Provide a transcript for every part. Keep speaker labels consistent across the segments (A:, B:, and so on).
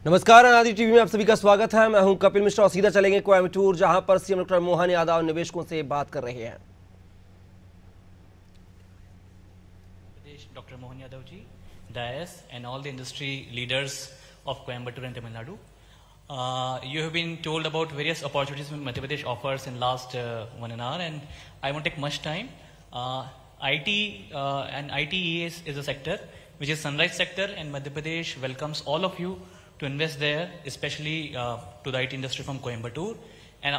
A: नमस्कार, अनादि टीवी में आप सभी का स्वागत है। मैं हूं कपिल मिश्रा और सीधा चलेंगे कोयम्बटूर, जहां पर सीएम डॉक्टर मोहन यादव निवेशकों से बात कर रहे हैं।
B: Dr. Mohan Yadav ji, Dias, and all the industry leaders of Coimbatore and Tamil Nadu. You have been told about various opportunities Madhya Pradesh offers in last 1 hour, and I won't take much time. IT and ITE is a sector which is sunrise sector, and Madhya Pradesh welcomes all of you to invest there, especially to the IT industry from Coimbatore and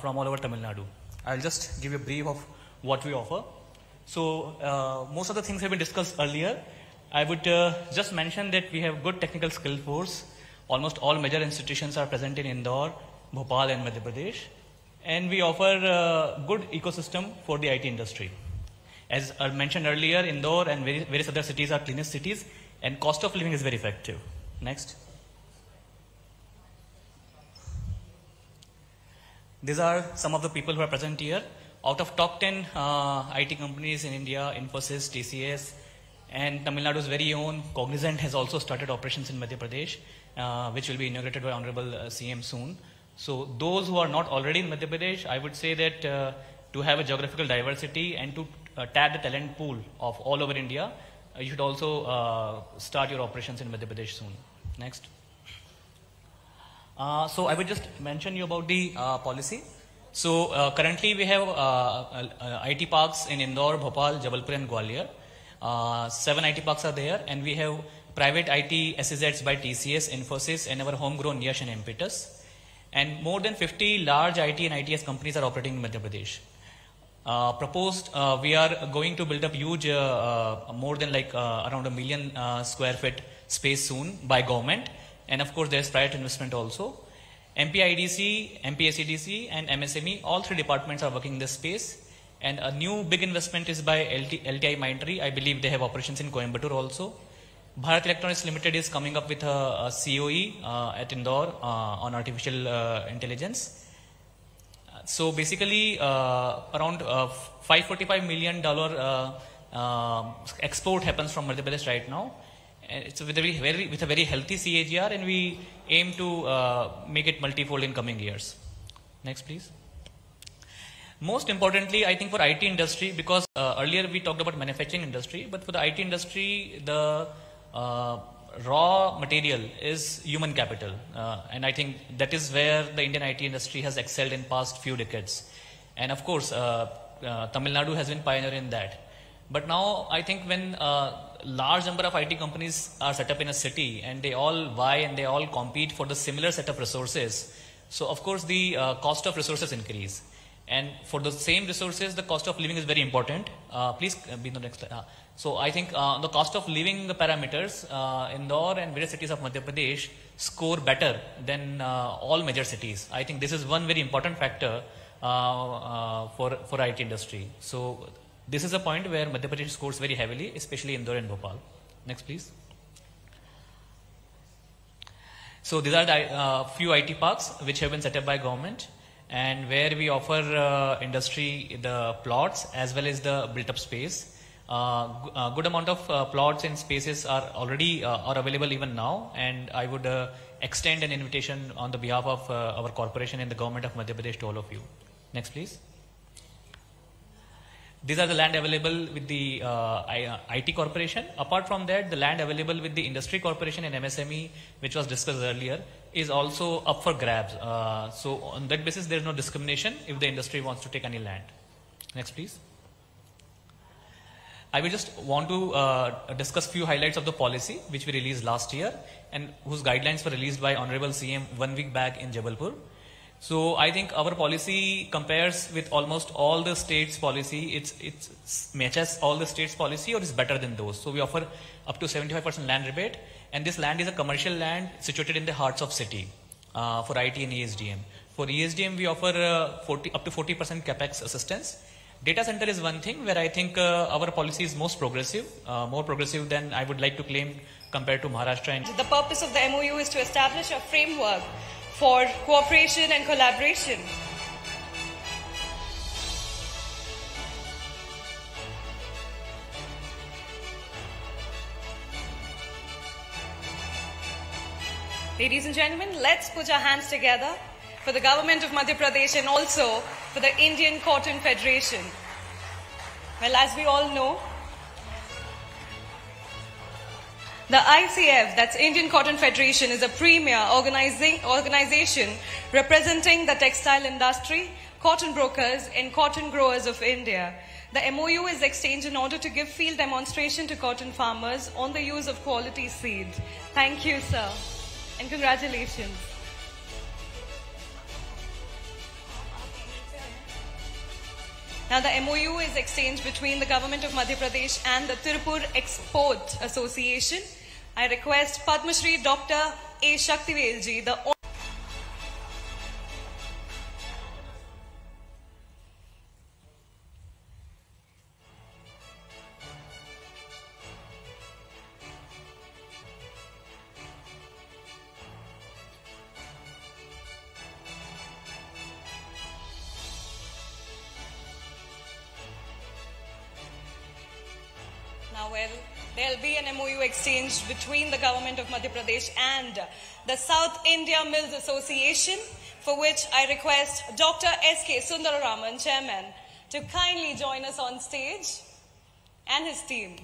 B: from all over Tamil Nadu. I'll just give you a brief of what we offer. So most of the things have been discussed earlier. I would just mention that we have good technical skill force. Almost all major institutions are present in Indore, Bhopal and Madhya Pradesh. And we offer good ecosystem for the IT industry. As I mentioned earlier, Indore and various other cities are cleanest cities, and cost of living is very effective. Next. These are some of the people who are present here. Out of top 10 IT companies in India, Infosys, TCS, and Tamil Nadu's very own Cognizant has also started operations in Madhya Pradesh, which will be inaugurated by Honorable CM soon. So those who are not already in Madhya Pradesh, I would say that to have a geographical diversity and to tap the talent pool of all over India, you should also start your operations in Madhya Pradesh soon. Next. So I would just mention you about the policy. So currently we have IT parks in Indore, Bhopal, Jabalpur and Gwalior. 7 IT parks are there, and we have private IT SEZs by TCS, Infosys, and our homegrown Yash and Impetus. And more than 50 large IT and ITS companies are operating in Madhya Pradesh. We are going to build up huge, more than around 1 million square feet space soon by government. And of course there's private investment also. MPIDC, MPSEDC and MSME, all 3 departments are working in this space. And a new big investment is by LTI Mindtree. I believe they have operations in Coimbatore also. Bharat Electronics Limited is coming up with a COE at Indore on artificial intelligence. So basically around $545 million export happens from Madhya Pradesh right now. And it's with a very healthy CAGR, and we aim to make it multifold in coming years. Next, please. Most importantly, I think for IT industry, because earlier we talked about manufacturing industry, but for the IT industry, the raw material is human capital. And I think that is where the Indian IT industry has excelled in past few decades. And of course, Tamil Nadu has been pioneer in that. But now I think when large number of IT companies are set up in a city and they all vie and they all compete for the similar set of resources, so of course the cost of resources increase. And for the same resources, the cost of living is very important. Please be on the next slide. So I think the cost of living parameters, Indore and various cities of Madhya Pradesh score better than all major cities. I think this is one very important factor for IT industry. So this is a point where Madhya Pradesh scores very heavily, especially Indore and Bhopal. Next, please. So these are the few IT parks which have been set up by government, and where we offer industry the plots as well as the built-up space. A good amount of plots and spaces are already are available even now, and I would extend an invitation on the behalf of our corporation and the government of Madhya Pradesh to all of you. Next, please. These are the land available with the IT corporation. Apart from that, the land available with the industry corporation and MSME, which was discussed earlier, is also up for grabs. So on that basis, there is no discrimination if the industry wants to take any land. Next, please. I will just want to discuss few highlights of the policy which we released last year and whose guidelines were released by Honorable CM 1 week back in Jabalpur. So I think our policy compares with almost all the states' policy. It matches all the states' policy or is better than those. So we offer up to 75% land rebate, and this land is a commercial land situated in the hearts of city for IT and ESDM. For ESDM, we offer up to 40% capex assistance. Data center is one thing where I think our policy is most progressive, more progressive than I would like to claim compared to Maharashtra. And
C: the purpose of the MOU is to establish a framework for cooperation and collaboration. Ladies and gentlemen, let's put our hands together for the government of Madhya Pradesh and also for the Indian Cotton Federation. Well, as we all know, the ICF, that's Indian Cotton Federation, is a premier organization representing the textile industry, cotton brokers and cotton growers of India. The MOU is exchanged in order to give field demonstration to cotton farmers on the use of quality seed. Thank you, sir, and congratulations. Now, the MOU is exchanged between the government of Madhya Pradesh and the Tirupur Export Association. I request Padma Shri Dr. A. Shaktivelji, the there'll be an MOU exchange between the government of Madhya Pradesh and the South India Mills Association, for which I request Dr. S.K. Sundararaman, Chairman, to kindly join us on stage and his team.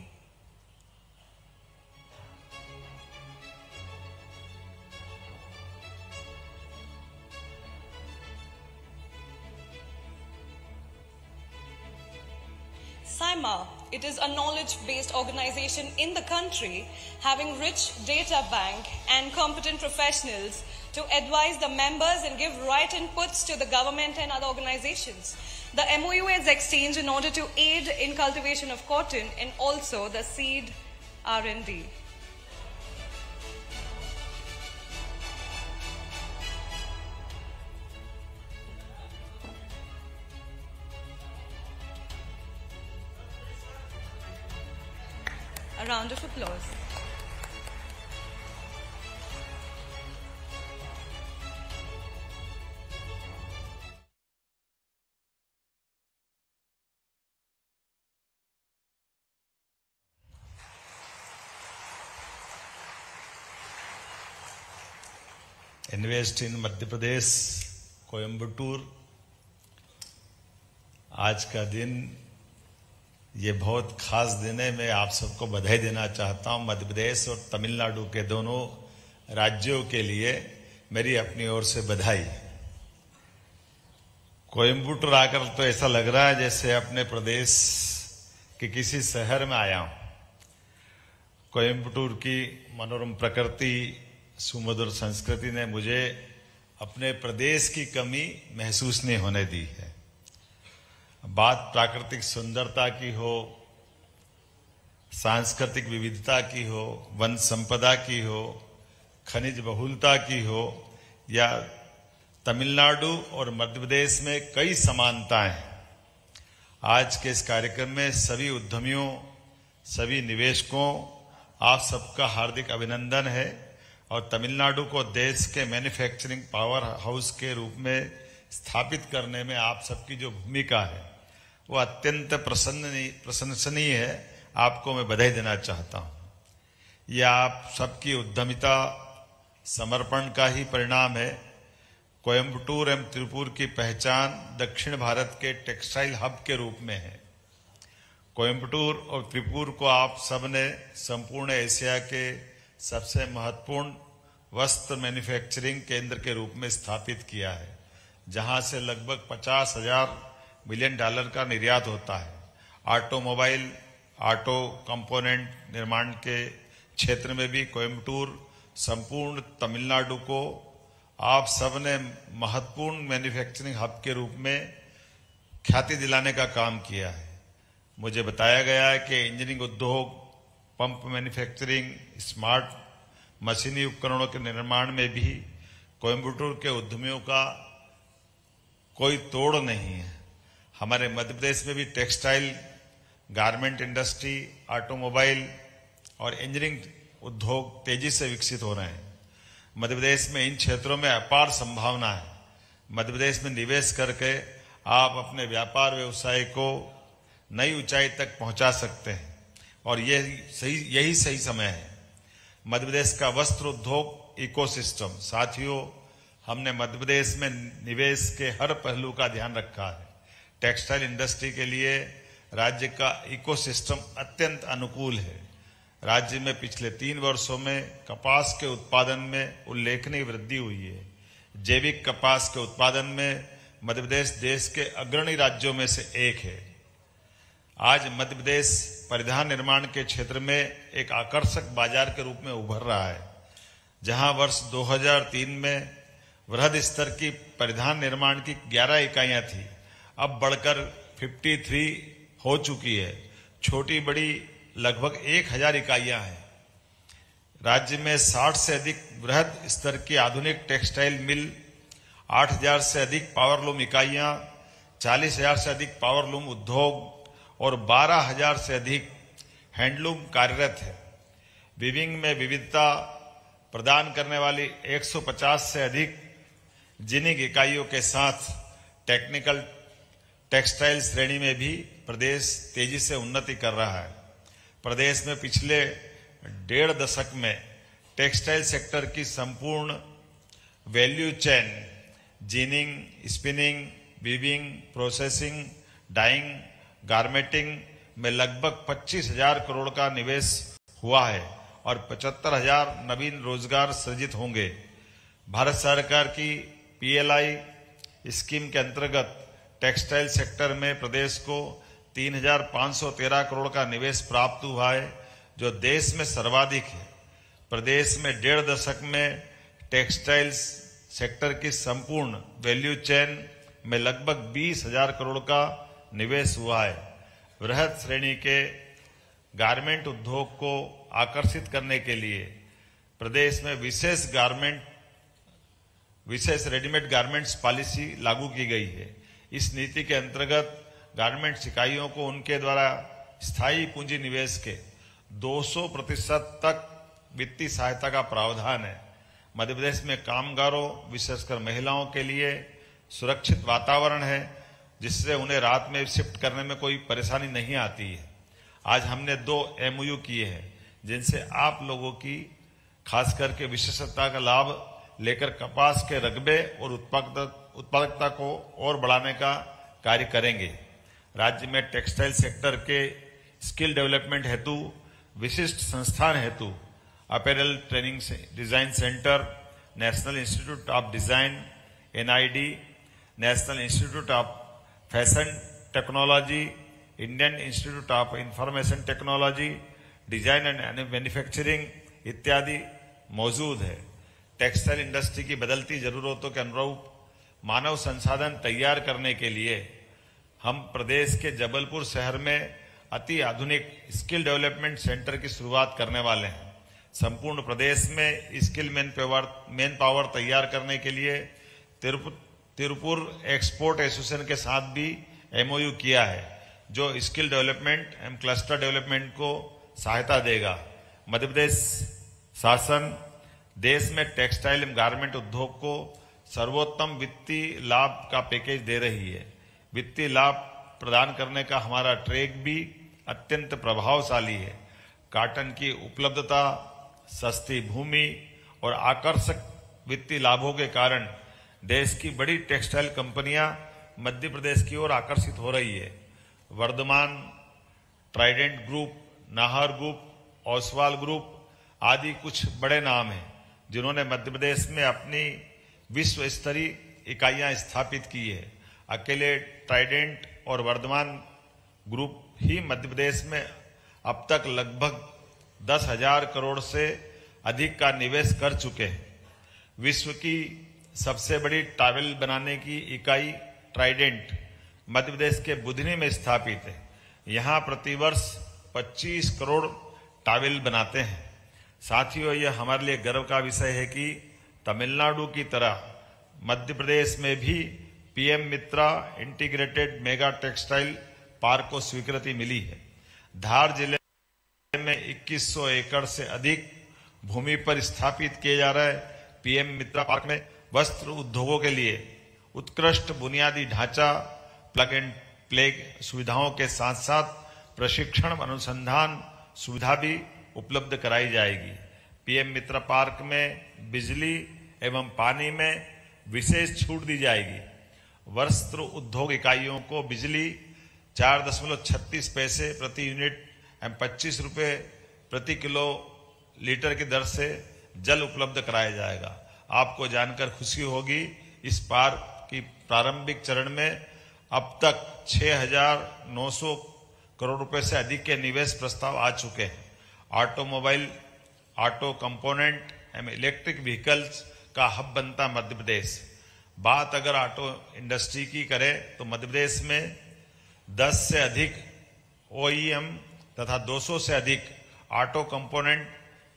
C: SIMA, it is a knowledge-based organization in the country having rich data bank and competent professionals to advise the members and give right inputs to the government and other organizations. The MOU is exchanged in order to aid in cultivation of cotton and also the seed R&D. A round of applause.
D: Invest in Madhya Pradesh, Coimbatore. आज का दिन ये बहुत खास दिन है। मैं आप सबको बधाई देना चाहता हूं। मध्य प्रदेश और तमिलनाडु के दोनों राज्यों के लिए मेरी अपनी ओर से बधाई। कोयम्बटूर आकर तो ऐसा लग रहा है जैसे अपने प्रदेश के किसी शहर में आया हूं। कोयम्बटूर की मनोरम प्रकृति, सुमधुर संस्कृति ने मुझे अपने प्रदेश की कमी महसूस नहीं होने दी है। बात प्राकृतिक सुंदरता की हो, सांस्कृतिक विविधता की हो, वन संपदा की हो, खनिज बहुलता की हो, या तमिलनाडु और मध्य प्रदेश में कई समानताएं हैं। आज के इस कार्यक्रम में सभी उद्यमियों, सभी निवेशकों, आप सबका हार्दिक अभिनंदन है और तमिलनाडु को देश के मैन्युफैक्चरिंग पावर हाउस के रूप में स्थापित करने में आप सबकी जो भूमिका है वो अत्यंत प्रशंसनीय है। आपको मैं बधाई देना चाहता हूं। यह आप सबकी उद्यमिता, समर्पण का ही परिणाम है। कोयम्बटूर एवं त्रिपुर की पहचान दक्षिण भारत के टेक्सटाइल हब के रूप में है। कोयम्बटूर और त्रिपुर को आप सबने संपूर्ण एशिया के सबसे महत्वपूर्ण वस्त्र मैन्युफैक्चरिंग केंद्र के रूप में स्थापित किया है, जहां से लगभग 50,000 मिलियन डॉलर का निर्यात होता है। ऑटोमोबाइल, ऑटो कंपोनेंट निर्माण के क्षेत्र में भी कोयम्बटूर संपूर्ण तमिलनाडु को आप सबने महत्वपूर्ण मैन्युफैक्चरिंग हब के रूप में ख्याति दिलाने का काम किया है। मुझे बताया गया है कि इंजीनियरिंग उद्योग, पंप मैन्युफैक्चरिंग, स्मार्ट मशीनी उपकरणों के निर्माण में भी कोयम्बटूर के उद्यमियों का कोई तोड़ नहीं है। हमारे मध्य प्रदेश में भी टेक्सटाइल, गारमेंट इंडस्ट्री, ऑटोमोबाइल और इंजीनियरिंग उद्योग तेजी से विकसित हो रहे हैं। मध्य प्रदेश में इन क्षेत्रों में अपार संभावना है। मध्य प्रदेश में निवेश करके आप अपने व्यापार व्यवसाय को नई ऊंचाई तक पहुंचा सकते हैं और यही सही समय है। मध्य प्रदेश का वस्त्र उद्योग इकोसिस्टम। साथियों, हमने मध्य प्रदेश में निवेश के हर पहलू का ध्यान रखा है। टेक्सटाइल इंडस्ट्री के लिए राज्य का इकोसिस्टम अत्यंत अनुकूल है। राज्य में पिछले 3 वर्षों में कपास के उत्पादन में उल्लेखनीय वृद्धि हुई है। जैविक कपास के उत्पादन में मध्य प्रदेश देश के अग्रणी राज्यों में से एक है। आज मध्य प्रदेश परिधान निर्माण के क्षेत्र में एक आकर्षक बाजार के रूप में उभर रहा है। जहां वर्ष 2003 में वृहद स्तर की परिधान निर्माण की 11 इकाइयां थी, अब बढ़कर 53 हो चुकी है। छोटी बड़ी लगभग 1000 इकाइयां हैं। राज्य में 60 से अधिक वृहद स्तर की आधुनिक टेक्सटाइल मिल, 8000 से अधिक पावरलूम इकाइयां, 40,000 से अधिक पावरलूम उद्योग और 12,000 से अधिक हैंडलूम कार्यरत है। वीविंग में विविधता प्रदान करने वाली 150 से अधिक जिनिंग इकाइयों के साथ टेक्निकल टेक्सटाइल श्रेणी में भी प्रदेश तेजी से उन्नति कर रहा है। प्रदेश में पिछले 1.5 दशक में टेक्सटाइल सेक्टर की संपूर्ण value chain ginning, spinning, weaving, processing, dyeing, garmenting में लगभग 25,000 करोड़ का निवेश हुआ है और 75,000 नवीन रोजगार सृजित होंगे। भारत सरकार की PLI स्कीम के अंतर्गत टेक्सटाइल सेक्टर में प्रदेश को 3,513 करोड़ का निवेश प्राप्त हुआ है, जो देश में सर्वाधिक है। प्रदेश में 1.5 दशक में टेक्सटाइल सेक्टर की संपूर्ण वैल्यू चेन में लगभग 20,000 करोड़ का निवेश हुआ है। वृहद श्रेणी के गारमेंट उद्योग को आकर्षित करने के लिए प्रदेश में विशेष रेडीमेड गारमेंट्स पॉलिसी लागू की गई है। इस नीति के अंतर्गत गारमेंट्स इकाइयों को उनके द्वारा स्थायी पूंजी निवेश के 200% तक वित्तीय सहायता का प्रावधान है। मध्य प्रदेश में कामगारों, विशेषकर महिलाओं के लिए सुरक्षित वातावरण है, जिससे उन्हें रात में शिफ्ट करने में कोई परेशानी नहीं आती है। आज हमने 2 MOU किए हैं, जिनसे आप लोगों की खास करके विशेषता का लाभ लेकर कपास के रकबे और उत्पादकता को और बढ़ाने का कार्य करेंगे। राज्य में टेक्सटाइल सेक्टर के स्किल डेवलपमेंट हेतु विशिष्ट संस्थान हेतु apparel training design centre, national institute of design NID, national institute of fashion technology, Indian institute of information technology, design and manufacturing इत्यादि मौजूद है। टेक्सटाइल इंडस्ट्री की बदलती जरूरतों के अनुरूप मानव संसाधन तैयार करने के लिए हम प्रदेश के जबलपुर शहर में अति आधुनिक स्किल डेवलपमेंट सेंटर की शुरुआत करने वाले हैं। संपूर्ण प्रदेश में स्किल मैन पावर तैयार करने के लिए तिरुपुर एक्सपोर्ट एसोसिएशन के साथ भी MOU किया है, जो स्किल डेवलपमेंट एवं क्लस्टर डेवलपमेंट को सहायता देगा। मध्य प्रदेश शासन देश में टेक्सटाइल एवं गारमेंट उद्योग को सर्वोत्तम वित्तीय लाभ का पैकेज दे रही है। वित्तीय लाभ प्रदान करने का हमारा ट्रैक भी अत्यंत प्रभावशाली है। कॉटन की उपलब्धता, सस्ती भूमि और आकर्षक वित्तीय लाभों के कारण देश की बड़ी टेक्सटाइल कंपनियां मध्य प्रदेश की ओर आकर्षित हो रही है। Vardhman, Trident group, Nahar group, Oswal group आदि कुछ बड़े नाम हैं, जिन्होंने मध्य प्रदेश में अपनी विश्व स्तरीय इकाइयां स्थापित की है। अकेले ट्राइडेंट और वर्धमान ग्रुप ही मध्य प्रदेश में अब तक लगभग 10,000 करोड़ से अधिक का निवेश कर चुके हैं। विश्व की सबसे बड़ी टॉवेल बनाने की इकाई ट्राइडेंट मध्य प्रदेश के बुधनी में स्थापित है। यहाँ प्रतिवर्ष 25 करोड़ टॉवेल बनाते हैं। साथियों, यह हमारे लिए गर्व का विषय है कि तमिलनाडु की तरह मध्य प्रदेश में भी PM मित्रा इंटीग्रेटेड मेगा टेक्सटाइल पार्क को स्वीकृति मिली है। धार जिले में 2100 एकड़ से अधिक भूमि पर स्थापित किए जा रहे PM मित्रा पार्क में वस्त्र उद्योगों के लिए उत्कृष्ट बुनियादी ढांचा, प्लग एंड प्ले सुविधाओं के साथ साथ प्रशिक्षण अनुसंधान सुविधा भी उपलब्ध कराई जाएगी। पीएम मित्र पार्क में बिजली एवं पानी में विशेष छूट दी जाएगी। वस्त्र उद्योग इकाइयों को बिजली 4.36 पैसे प्रति यूनिट एवं 25 रुपए प्रति किलो लीटर की दर से जल उपलब्ध कराया जाएगा। आपको जानकर खुशी होगी, इस पार्क की प्रारंभिक चरण में अब तक 6,900 करोड़ रुपए से अधिक के निवेश प्रस्ताव आ चुके हैं। ऑटोमोबाइल, ऑटो कंपोनेंट एवं इलेक्ट्रिक व्हीकल्स का हब बनता मध्य प्रदेश। बात अगर ऑटो इंडस्ट्री की करें तो मध्य प्रदेश में 10 से अधिक OEM तथा 200 से अधिक ऑटो कंपोनेंट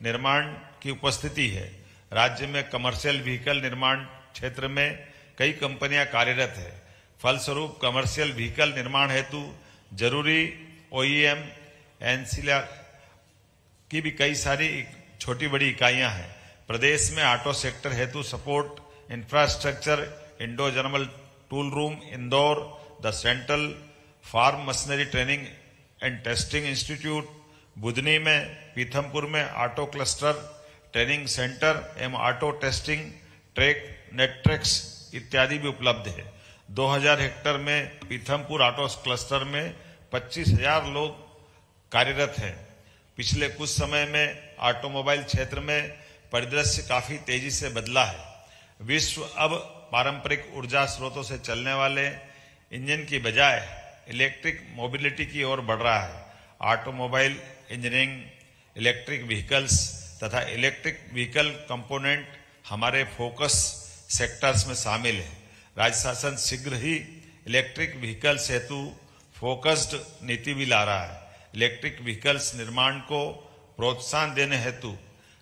D: निर्माण की उपस्थिति है। राज्य में कमर्शियल व्हीकल निर्माण क्षेत्र में कई कंपनियां कार्यरत है। फलस्वरूप कमर्शियल व्हीकल निर्माण हेतु जरूरी OEM एनसीआर की भी कई सारी छोटी बड़ी इकाइयां हैं। प्रदेश में ऑटो सेक्टर हेतु support infrastructure Indo German tool room Indore, the central farm machinery training and testing institute Budhni में, पीथमपुर में ऑटो क्लस्टर ट्रेनिंग सेंटर एवं ऑटो टेस्टिंग ट्रैक नेटट्रैक्स इत्यादि भी उपलब्ध है। 2000 हेक्टेयर में पीथमपुर ऑटो क्लस्टर में 25,000 लोग कार्यरत हैं। पिछले कुछ समय में ऑटोमोबाइल क्षेत्र में परिदृश्य काफी तेजी से बदला है। विश्व अब पारंपरिक ऊर्जा स्रोतों से चलने वाले इंजन की बजाय इलेक्ट्रिक मोबिलिटी की ओर बढ़ रहा है। ऑटोमोबाइल इंजीनियरिंग, इलेक्ट्रिक व्हीकल्स तथा इलेक्ट्रिक व्हीकल कंपोनेंट हमारे फोकस सेक्टर्स में शामिल है। राज्य शासन शीघ्र ही इलेक्ट्रिक व्हीकल्स हेतु फोकस्ड नीति भी ला रहा है। इलेक्ट्रिक व्हीकल्स निर्माण को प्रोत्साहन देने हेतु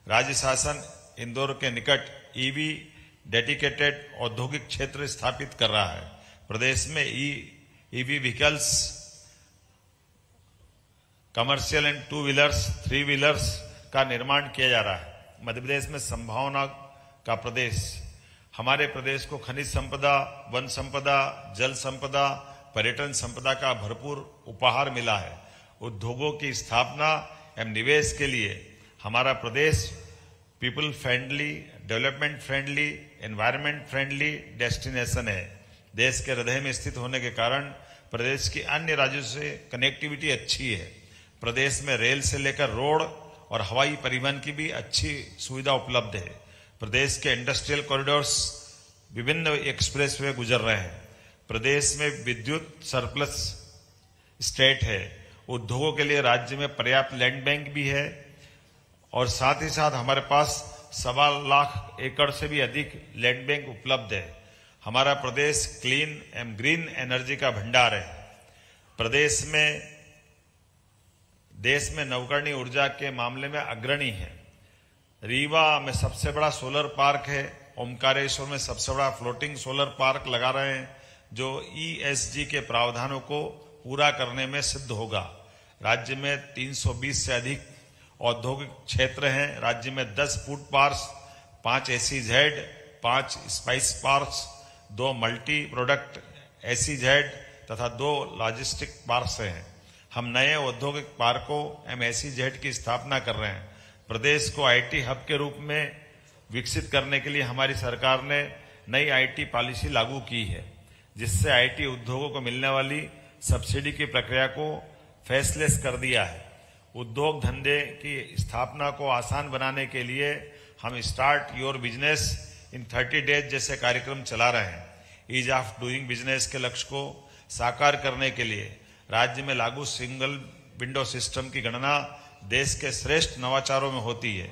D: राज्य शासन इंदौर के निकट ईवी डेडिकेटेड औद्योगिक क्षेत्र स्थापित कर रहा है। प्रदेश में EV vehicles, commercial and 2 wheelers, 3 wheelers का निर्माण किया जा रहा है। मध्य प्रदेश में संभावना का प्रदेश। हमारे प्रदेश को खनिज संपदा, वन संपदा, जल संपदा, पर्यटन संपदा का भरपूर उपहार मिला है। उद्योगों की स्थापना एवं निवेश के लिए हमारा प्रदेश people friendly, development friendly, environment friendly destination है। देश के हृदय में स्थित होने के कारण प्रदेश की अन्य राज्यों से कनेक्टिविटी अच्छी है। प्रदेश में रेल से लेकर रोड और हवाई परिवहन की भी अच्छी सुविधा उपलब्ध है। प्रदेश के इंडस्ट्रियल कॉरिडोर्स, विभिन्न एक्सप्रेसवे गुजर रहे हैं। प्रदेश में विद्युत सरप्लस स्टेट है। उद्योगों के लिए राज्य में पर्याप्त लैंड बैंक भी है और साथ ही साथ हमारे पास 1.25 लाख एकड़ से भी अधिक लैंड बैंक उपलब्ध है। हमारा प्रदेश क्लीन एंड ग्रीन एनर्जी का भंडार है। प्रदेश में देश में नवकरणीय ऊर्जा के मामले में अग्रणी है। रीवा में सबसे बड़ा सोलर पार्क है। ओमकारेश्वर में सबसे बड़ा फ्लोटिंग सोलर पार्क लगा रहे हैं, जो ESG के प्रावधानों को पूरा करने में सिद्ध होगा। राज्य में 320 से अधिक औद्योगिक क्षेत्र हैं। राज्य में 10 food parks, 5 SEZ, 5 spice parks, 2 multi product SEZ तथा 2 लॉजिस्टिक पार्क्स हैं। हम नए औद्योगिक पार्कों एवं SEZ की स्थापना कर रहे हैं। प्रदेश को IT हब के रूप में विकसित करने के लिए हमारी सरकार ने नई IT पॉलिसी लागू की है, जिससे IT उद्योगों को मिलने वाली सब्सिडी की प्रक्रिया को फेसलेस कर दिया है। उद्योग धंधे की स्थापना को आसान बनाने के लिए हम start your business in 30 days जैसे कार्यक्रम चला रहे हैं। ईज ऑफ डूइंग बिजनेस के लक्ष्य को साकार करने के लिए राज्य में लागू सिंगल विंडो सिस्टम की गणना देश के श्रेष्ठ नवाचारों में होती है।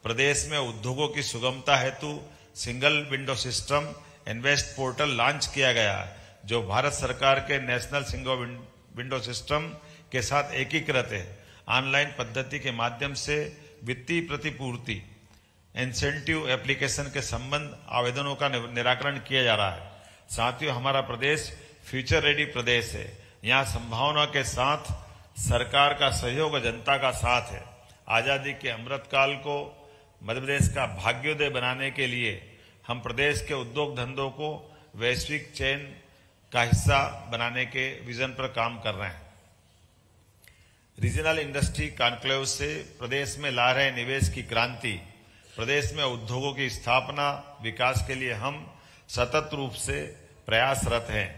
D: प्रदेश में उद्योगों की सुगमता हेतु single window system invest portal launch किया गया है, जो भारत सरकार के नेशनल सिंगल विंडो सिस्टम के साथ एकीकृत है। ऑनलाइन पद्धति के माध्यम से वित्तीय प्रतिपूर्ति, इंसेंटिव एप्लीकेशन के संबंध आवेदनों का निराकरण किया जा रहा है। साथियों, हमारा प्रदेश फ्यूचर रेडी प्रदेश है। यहाँ संभावना के साथ सरकार का सहयोग, जनता का साथ है। आजादी के अमृत काल को मध्य प्रदेश का भाग्योदय बनाने के लिए हम प्रदेश के उद्योग धंधों को वैश्विक चेन का हिस्सा बनाने के विजन पर काम कर रहे हैं। रीजनल इंडस्ट्री कॉन्क्लेव से प्रदेश में ला रहे निवेश की क्रांति प्रदेश में उद्योगों की स्थापना विकास के लिए हम सतत रूप से प्रयासरत हैं।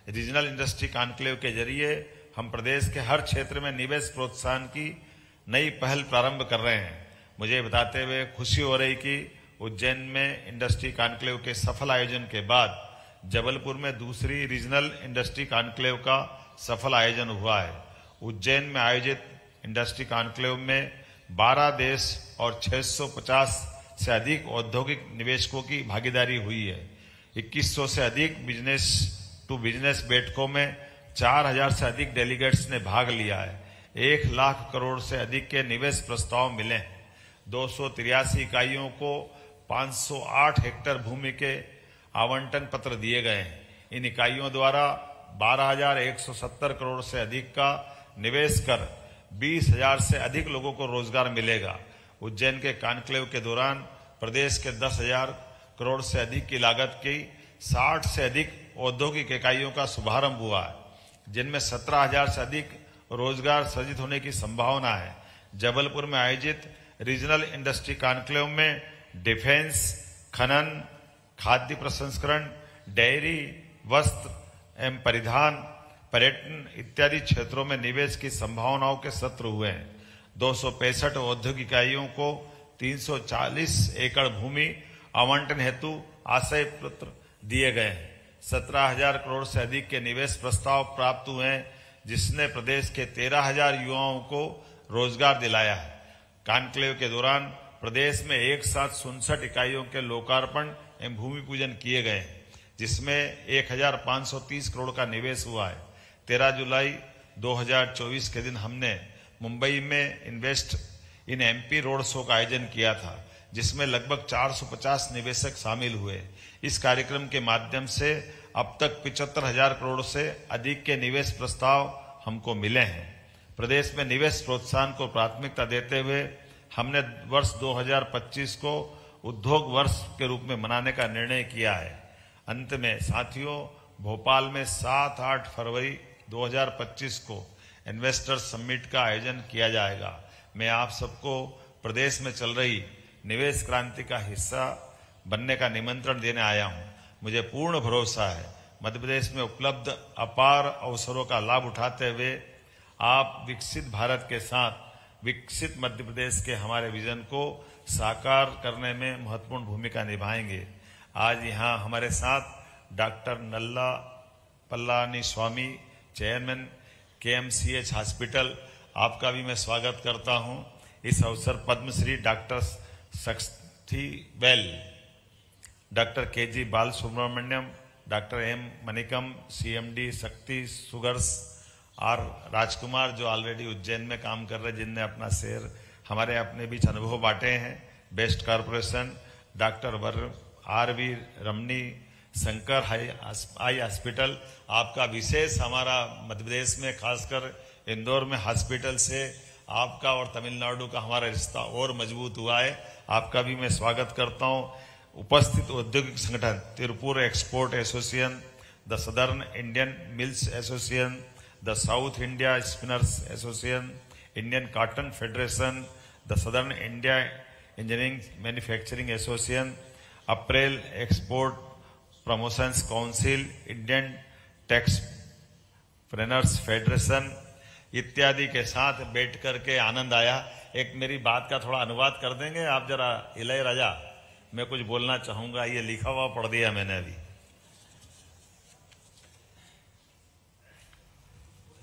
D: रीजनल इंडस्ट्री कॉन्क्लेव के जरिए हम प्रदेश के हर क्षेत्र में निवेश प्रोत्साहन की नई पहल प्रारंभ कर रहे हैं। मुझे बताते हुए खुशी हो रही कि उज्जैन में इंडस्ट्री कॉन्क्लेव के सफल आयोजन के बाद जबलपुर में दूसरी रीजनल इंडस्ट्री कॉन्क्लेव का सफल आयोजन हुआ है। उज्जैन में आयोजित इंडस्ट्री कॉन्क्लेव में 12 देश और 650 से अधिक औद्योगिक निवेशकों की भागीदारी हुई है। 2100 से अधिक बिजनेस टू बिजनेस बैठकों में 4000 से अधिक डेलीगेट्स ने भाग लिया है। 1 लाख करोड़ से अधिक के निवेश प्रस्ताव मिले हैं। 283 इकाइयों को 508 हेक्टेयर भूमि के आवंटन पत्र दिए गए हैं। इन इकाइयों द्वारा 12,170 करोड़ से अधिक का निवेश कर 20,000 से अधिक लोगों को रोजगार मिलेगा। उज्जैन के कॉन्क्लेव के दौरान प्रदेश के 10,000 करोड़ से अधिक की लागत की 60 से अधिक औद्योगिक इकाइयों का शुभारंभ हुआ है, जिनमें 17,000 से अधिक रोजगार सृजित होने की संभावना है। जबलपुर में आयोजित रीजनल इंडस्ट्री कॉन्क्लेव में डिफेंस, खनन, खाद्य प्रसंस्करण, डेयरी, वस्त्र एवं परिधान, पर्यटन इत्यादि क्षेत्रों में निवेश की संभावनाओं के सत्र हुए हैं। 265 औद्योगिक इकाइयों को 340 एकड़ भूमि आवंटन हेतु आशय पत्र दिए गए हैं। 17,000 करोड़ से अधिक के निवेश प्रस्ताव प्राप्त हुए हैं, जिसने प्रदेश के 13,000 युवाओं को रोजगार दिलाया है। कॉन्क्लेव के दौरान प्रदेश में एक साथ 67 इकाइयों के लोकार्पण एवं भूमि पूजन किए गए हैं, जिसमें 1,530 करोड़ का निवेश हुआ है। 13 जुलाई 2024 के दिन हमने मुंबई में invest in MP road show का आयोजन किया था, जिसमें लगभग 450 निवेशक शामिल हुए। इस कार्यक्रम के माध्यम से अब तक 75,000 करोड़ से अधिक के निवेश प्रस्ताव हमको मिले हैं। प्रदेश में निवेश प्रोत्साहन को प्राथमिकता देते हुए हमने वर्ष 2025 को उद्योग वर्ष के रूप में मनाने का निर्णय किया है। अंत में साथियों, भोपाल में 7-8 फरवरी 2025 को इन्वेस्टर्स समिट का आयोजन किया जाएगा। मैं आप सबको प्रदेश में चल रही निवेश क्रांति का हिस्सा बनने का निमंत्रण देने आया हूं। मुझे पूर्ण भरोसा है मध्य प्रदेश में उपलब्ध अपार अवसरों का लाभ उठाते हुए आप विकसित भारत के साथ विकसित मध्य प्रदेश के हमारे विजन को साकार करने में महत्वपूर्ण भूमिका निभाएंगे। आज यहाँ हमारे साथ doctor Nalla Palaniswami, chairman KMCH hospital, आपका भी मैं स्वागत करता हूं। इस अवसर Padmashri doctor Sakthivel, doctor KG Balasubramaniam, doctor M Manickam, CMD Sakthi sugars, और राजकुमार जो ऑलरेडी उज्जैन में काम कर रहे हैं, जिनने अपना शेयर हमारे अपने बीच अनुभव बांटे हैं, बेस्ट कॉरपोरेशन, डॉक्टर RV रमनी, शंकर आई हॉस्पिटल, आपका विशेष हमारा मध्य प्रदेश में खासकर इंदौर में हॉस्पिटल से आपका और तमिलनाडु का हमारा रिश्ता और मजबूत हुआ है। आपका भी मैं स्वागत करता हूं। उपस्थित औद्योगिक संगठन Tiruppur export association, the southern Indian mills association, the south India spinners association, Indian cotton federation, the southern India engineering manufacturing association, apparel export promotions council, Indian texpreneurs federation इत्यादि के साथ बैठ करके आनंद आया। एक मेरी बात का थोड़ा अनुवाद कर देंगे आप जरा? इलैयाराजा, मैं कुछ बोलना चाहूंगा, ये लिखा हुआ पढ़ दिया मैंने अभी।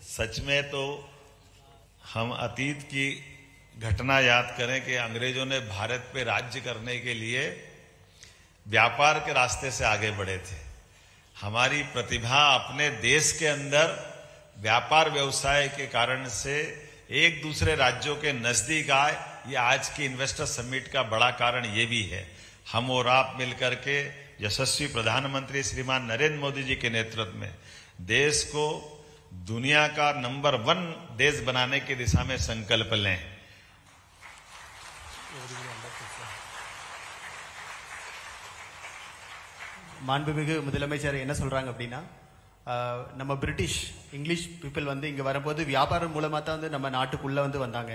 D: सच में तो हम अतीत की घटना याद करें कि अंग्रेजों ने भारत पे राज्य करने के लिए व्यापार के रास्ते से आगे बढ़े थे। हमारी प्रतिभा अपने देश के अंदर व्यापार व्यवसाय के कारण से एक दूसरे राज्यों के नजदीक आए। ये आज की इन्वेस्टर समिट का बड़ा कारण ये भी है। हम और आप मिलकर के यशस्वी प्रधानमंत्री श्रीमान नरेंद्र मोदी जी के नेतृत्व में देश को दुनिया का नंबर 1 देश बनाने की दिशा में संकल्प लें।
E: மாண்புமிகு முதலமைச்சர் என்ன சொல்றாங்க அப்படின்னா, நம்ம பிரிட்டிஷ் இங்கிலீஷ் பீப்புள் வந்து இங்க வரும்போது வியாபாரம் மூலமா தான் வந்து நம்ம நாட்டுக்குள்ள வந்து வந்தாங்க.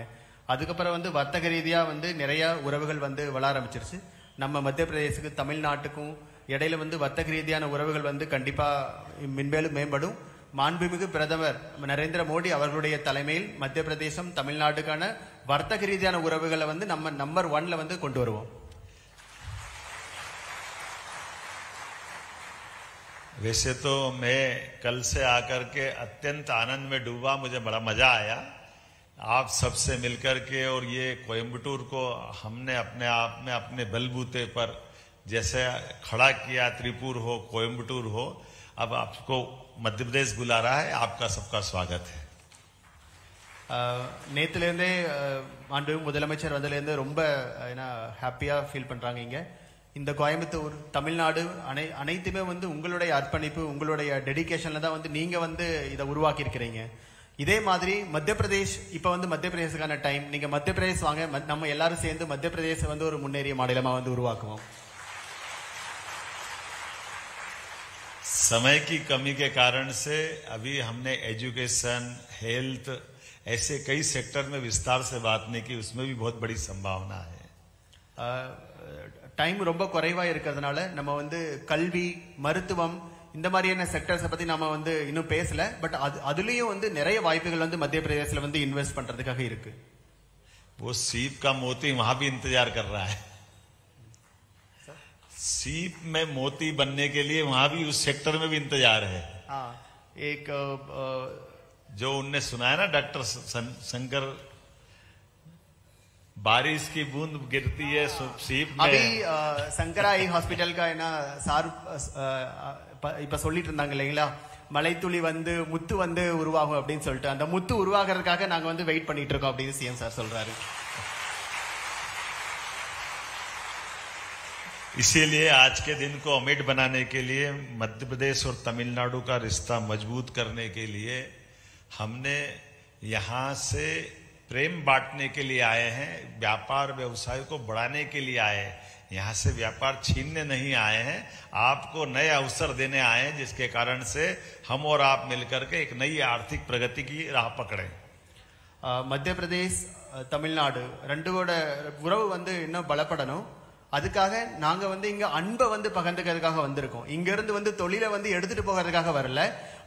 E: அதுக்கப்புறம் வந்து வர்த்தக ரீதியா வந்து நிறைய உறவுகள் வந்து வளர ஆரம்பிச்சிருச்சு. நம்ம மத்திய பிரதேசத்துக்கு தமிழ்நாட்டுக்கும் இடையில வந்து வர்த்தக ரீதியான உறவுகள் வந்து கண்டிப்பா மென்மேலும் மேம்படும். மாண்புமிகு பிரதமர் நரேந்திர மோடி அவர்களுடைய தலைமையில் மத்திய பிரதேசம் தமிழ்நாட்டுக்கான வர்த்தக ரீதியான உறவுகளை வந்து நம்ம நம்பர் 1ல வந்து கொண்டு வருவோம்.
D: वैसे तो मैं कल से आकर के अत्यंत आनंद में डूबा, मुझे बड़ा मजा आया आप सबसे मिलकर के, और ये कोयम्बटूर को हमने अपने आप में अपने बलबूते पर जैसे खड़ा किया, त्रिपुर हो कोयम्बटूर हो, अब आपको मध्य प्रदेश बुला रहा है, आपका सबका स्वागत है.
E: நேத்திலிருந்தே மாண்புமிகு முதலமைச்சர் வந்ததுலேருந்து ரொம்ப ஹாப்பியா ஃபீல் பண்றாங்க. இங்க இந்த கோயம்புத்தூர் தமிழ்நாடு அனைத்துமே வந்து உங்களுடைய அர்ப்பணிப்பு, உங்களுடைய டெடிகேஷன்ல தான் வந்து நீங்க வந்து இதை உருவாக்கி இருக்கிறீங்க. இதே மாதிரி மத்திய பிரதேஷ் இப்ப வந்து மத்திய பிரதேசத்துக்கான டைம். நீங்க மத்திய பிரதேஷ் வாங்க, நம்ம எல்லாரும் சேர்ந்து மத்திய பிரதேச வந்து ஒரு முன்னேறிய மாநிலமா வந்து உருவாக்குவோம்.
D: समय की कमी के कारण से अभी हमने एजुकेशन, हेल्थ, ऐसे कई सेक्टर में विस्तार से बात नहीं की, उसमें भी बहुत बड़ी संभावना है.
E: டைம் ரொம்ப குறைவா இருக்கிறதுனால நம்ம வந்து கல்வி, மருத்துவம் இந்த மாதிரியான செக்டர்ஸை பத்தி நாம வந்து இன்னும் பேசல. பட் அதுலயும் வந்து நிறைய வாய்ப்புகள் வந்து மத்திய பிரதேசத்துல வந்து இன்வெஸ்ட் பண்றதுக்காக இருக்கு.
D: वो सीप का मोती वहां भी इंतजार कर रहा है. सीप में मोती बनने के लिए वहां भी उस सेक्टर में भी इंतजार है.
E: एक
D: जो उनने सुनाया ना डॉक्टर शंकर, बारिश की बूंद गिरती है सीप में.
E: अभी शंकरा आई हॉस्पिटल का है ना சார் இப்ப சொல்லிட்டு இருந்தாங்க இல்லைங்களா, மலைத்துளி வந்து முத்து வந்து உருவாகும் அப்படின்னு சொல்லிட்டு, அந்த முத்து உருவாகிறதுக்காக நாங்க வந்து வெயிட் பண்ணிட்டு இருக்கோம் அப்படின்னு சிஎம் சார் சொல்றாரு.
D: इसीलिए आज के दिन को अमिट बनाने के लिए, मध्य प्रदेश और तमिलनाडु का रिश्ता मजबूत करने के लिए हमने यहां से प्रेम बांटने के लिए आए हैं, व्यापार व्यवसाय को बढ़ाने के लिए आए हैं. यहां से व्यापार छीनने नहीं आए हैं, आपको नए अवसर देने आए हैं, जिसके कारण से हम और आप मिलकर के एक नई आर्थिक प्रगति की राह पकड़े.
E: மத்திய பிரதேஷ் தமிழ்நாடு ரெண்டோட உறவு வந்து இன்னும் பலப்படணும். அதுக்காக நாங்க வந்து இங்க அன்பை வந்து பகிர்ந்துக்கிறதுக்காக வந்திருக்கோம். இங்க இருந்து வந்து தொழிலை வந்து எடுத்துட்டு போகிறதுக்காக வரல.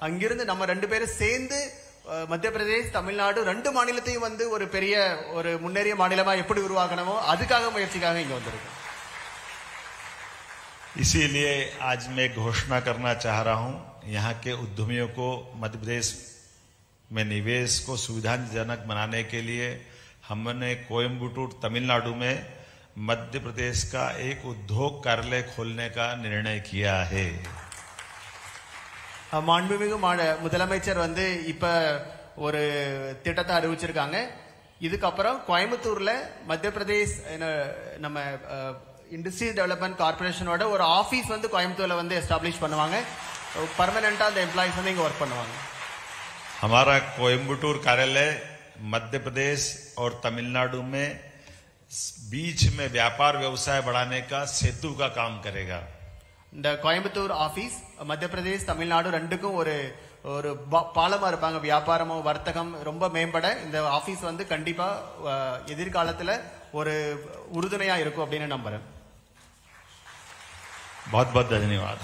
E: அங்கிருந்து நம்ம ரெண்டு பேரும் சேர்ந்து மத்திய பிரதேஷ் தமிழ்நாடு ரெண்டு மாநிலத்தையும் வந்து ஒரு பெரிய ஒரு முன்னேறிய மாநிலமா எப்படி உருவாக்கணுமோ அதுக்காக முயற்சிக்காக இங்க வந்திருக்கோம்.
D: इसीलिए आज मैं घोषणा करना चाह रहा हूं, यहां के उद्यमियों को मध्य प्रदेश में निवेश को सुविधाजनक बनाने के लिए हमने कोयम्बटूर तमिलनाडु में मध्य प्रदेश का एक उद्योग कार्यालय खोलने का निर्णय किया है.
E: மாண்புமிகு முதலமைச்சர் வந்து இப்ப ஒரு திட்டத்தை அறிவிச்சிருக்காங்க. இதுக்கப்புறம் கோயம்புத்தூர்ல மத்திய பிரதேஷ் நம்ம இண்டஸ்ட்ரி டெவலப்மெண்ட் கார்பரேஷனோட ஒரு ஆபீஸ் வந்து கோயம்புத்தூர்ல வந்து எஸ்டாப்ளிஷ் பண்ணுவாங்க. परमानेंट அந்த एम्प्लॉइज வந்து இங்க वर्क பண்ணுவாங்க.
D: हमारा कोयम्बटूर कार्यालय मध्य प्रदेश और तमिलनाडु में बीच में व्यापार व्यवसाय बढ़ाने का सेतु का काम करेगा.
E: இந்த கோயம்புத்தூர் ஆபீஸ் மத்திய பிரதேஷ் தமிழ்நாடு ரெண்டுக்கும் ஒரு ஒரு பாலமா இருப்பாங்க. வியாபாரமோ வர்த்தகம் ரொம்ப மேம்பட இந்த ஆபீஸ் வந்து கண்டிப்பா எதிர்காலத்துல ஒரு உறுதுணையா இருக்கும் அப்படின்னு நம்புறேன்.
D: बहुत बहुत धन्यवाद.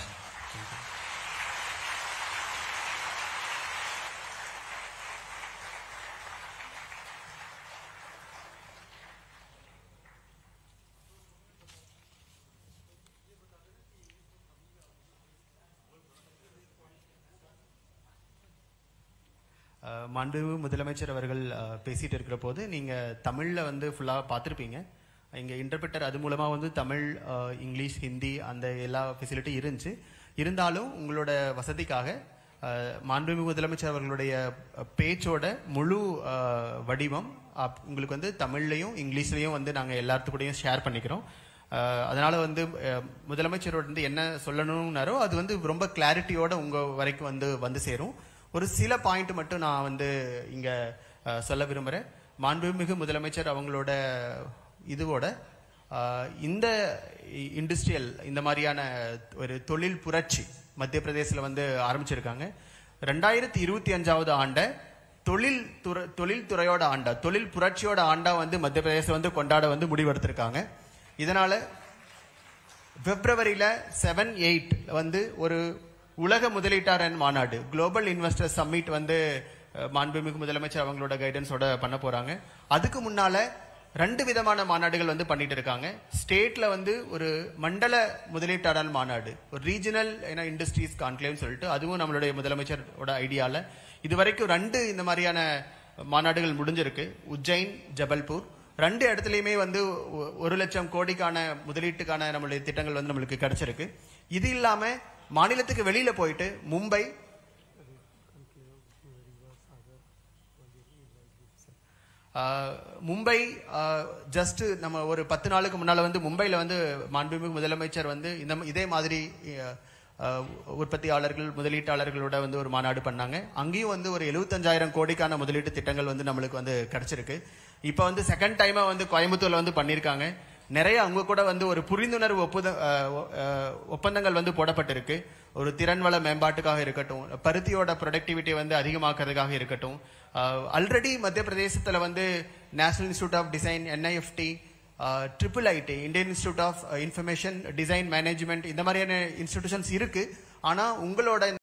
E: மாண்புமிகு முதலமைச்சர் அவர்கள் பேசிட்டு இருக்கிற போது நீங்க தமிழ்ல வந்து ஃபுல்லா பார்த்துருப்பீங்க. இங்க இன்டர்பிரட்டர் அது மூலமா வந்து தமிழ், இங்கிலீஷ், ஹிந்தி அந்த எல்லா ஃபெசிலிட்டி இருந்துச்சு. இருந்தாலும் உங்களோட வசதிக்காக மாண்புமிகு முதலமைச்சர் அவர்களுடைய பேச்சோட முழு வடிவம் உங்களுக்கு வந்து தமிழ்லையும் இங்கிலீஷ்லையும் வந்து நாங்கள் எல்லாத்துக்கூடையும் ஷேர் பண்ணிக்கிறோம். அதனால வந்து முதலமைச்சரோட வந்து என்ன சொல்லணும்னாரோ அது வந்து ரொம்ப கிளாரிட்டியோட உங்க வரைக்கும் வந்து சேரும். ஒரு சில பாயிண்ட் மட்டும் நான் வந்து இங்க சொல்ல விரும்புறேன். மாண்புமிகு முதலமைச்சர் அவங்களோட இதுவோட இந்த இண்டஸ்ட்ரியல் இந்த மாதிரியான ஒரு தொழில் புரட்சி மத்திய பிரதேசல வந்து ஆரம்பிச்சிருக்காங்க. 2025வது ஆண்டை தொழில்துறையோட ஆண்டா, தொழில் புரட்சியோட ஆண்டா வந்து மத்திய பிரதேசம் வந்து கொண்டாட வந்து முடிவெடுத்திருக்காங்க. இதனால பிப்ரவரியில 7-8 வந்து ஒரு உலக முதலீட்டாளர் மாநாடு, குளோபல் இன்வெஸ்டர் சம்மிட் வந்து மாண்புமிகு முதலமைச்சர் அவங்களோட கைடன்ஸோட பண்ண போறாங்க. அதுக்கு முன்னால 2 விதமான மாநாடுகள் வந்து பண்ணிட்டு இருக்காங்க. ஸ்டேட்ல வந்து ஒரு மண்டல முதலீட்டாளர் மாநாடு, ஒரு ரீஜனல் இண்டஸ்ட்ரீஸ் கான்க்ளேவ்னு சொல்லிட்டு, அதுவும் நம்மளுடைய முதலமைச்சரோட ஐடியால இதுவரைக்கும் 2 இந்த மாதிரியான மாநாடுகள் முடிஞ்சிருக்கு. உஜ்ஜைன், ஜபல்பூர் 2 இடத்துலயுமே வந்து 1 லட்சம் கோடிக்கான முதலீட்டுக்கான நம்மளுடைய திட்டங்கள் வந்து நம்மளுக்கு கிடைச்சிருக்கு. இது இல்லாம மாநிலத்துக்கு வெளியில போயிட்டு மும்பை ஜஸ்ட் நம்ம ஒரு 10 நாளுக்கு முன்னால வந்து மும்பைல வந்து மாண்புமிகு முதலமைச்சர் வந்து இதே மாதிரி உற்பத்தியாளர்கள் முதலீட்டாளர்களோட வந்து ஒரு மாநாடு பண்ணாங்க. அங்கேயும் வந்து ஒரு 75,000 கோடிக்கான முதலீட்டு திட்டங்கள் வந்து நம்மளுக்கு வந்து கிடைச்சிருக்கு. இப்ப வந்து செகண்ட் டைமா வந்து கோயம்புத்தூர்ல வந்து பண்ணிருக்காங்க. நிறைய அவங்க கூட வந்து ஒரு புரிந்துணர்வு ஒப்பந்தங்கள் வந்து போடப்பட்டிருக்கு. ஒரு திறன்வள மேம்பாட்டுக்காக இருக்கட்டும், பருத்தியோட ப்ரொடக்டிவிட்டி வந்து அதிகமாக்குறதுக்காக இருக்கட்டும். ஆல்ரெடி மத்திய பிரதேசத்துல வந்து National Institute of Design, NIFT, IIIT, Indian Institute of Information Design Management, இந்த மாதிரியான இன்ஸ்டிடியூஷன்ஸ் இருக்கு. ஆனா உங்களோட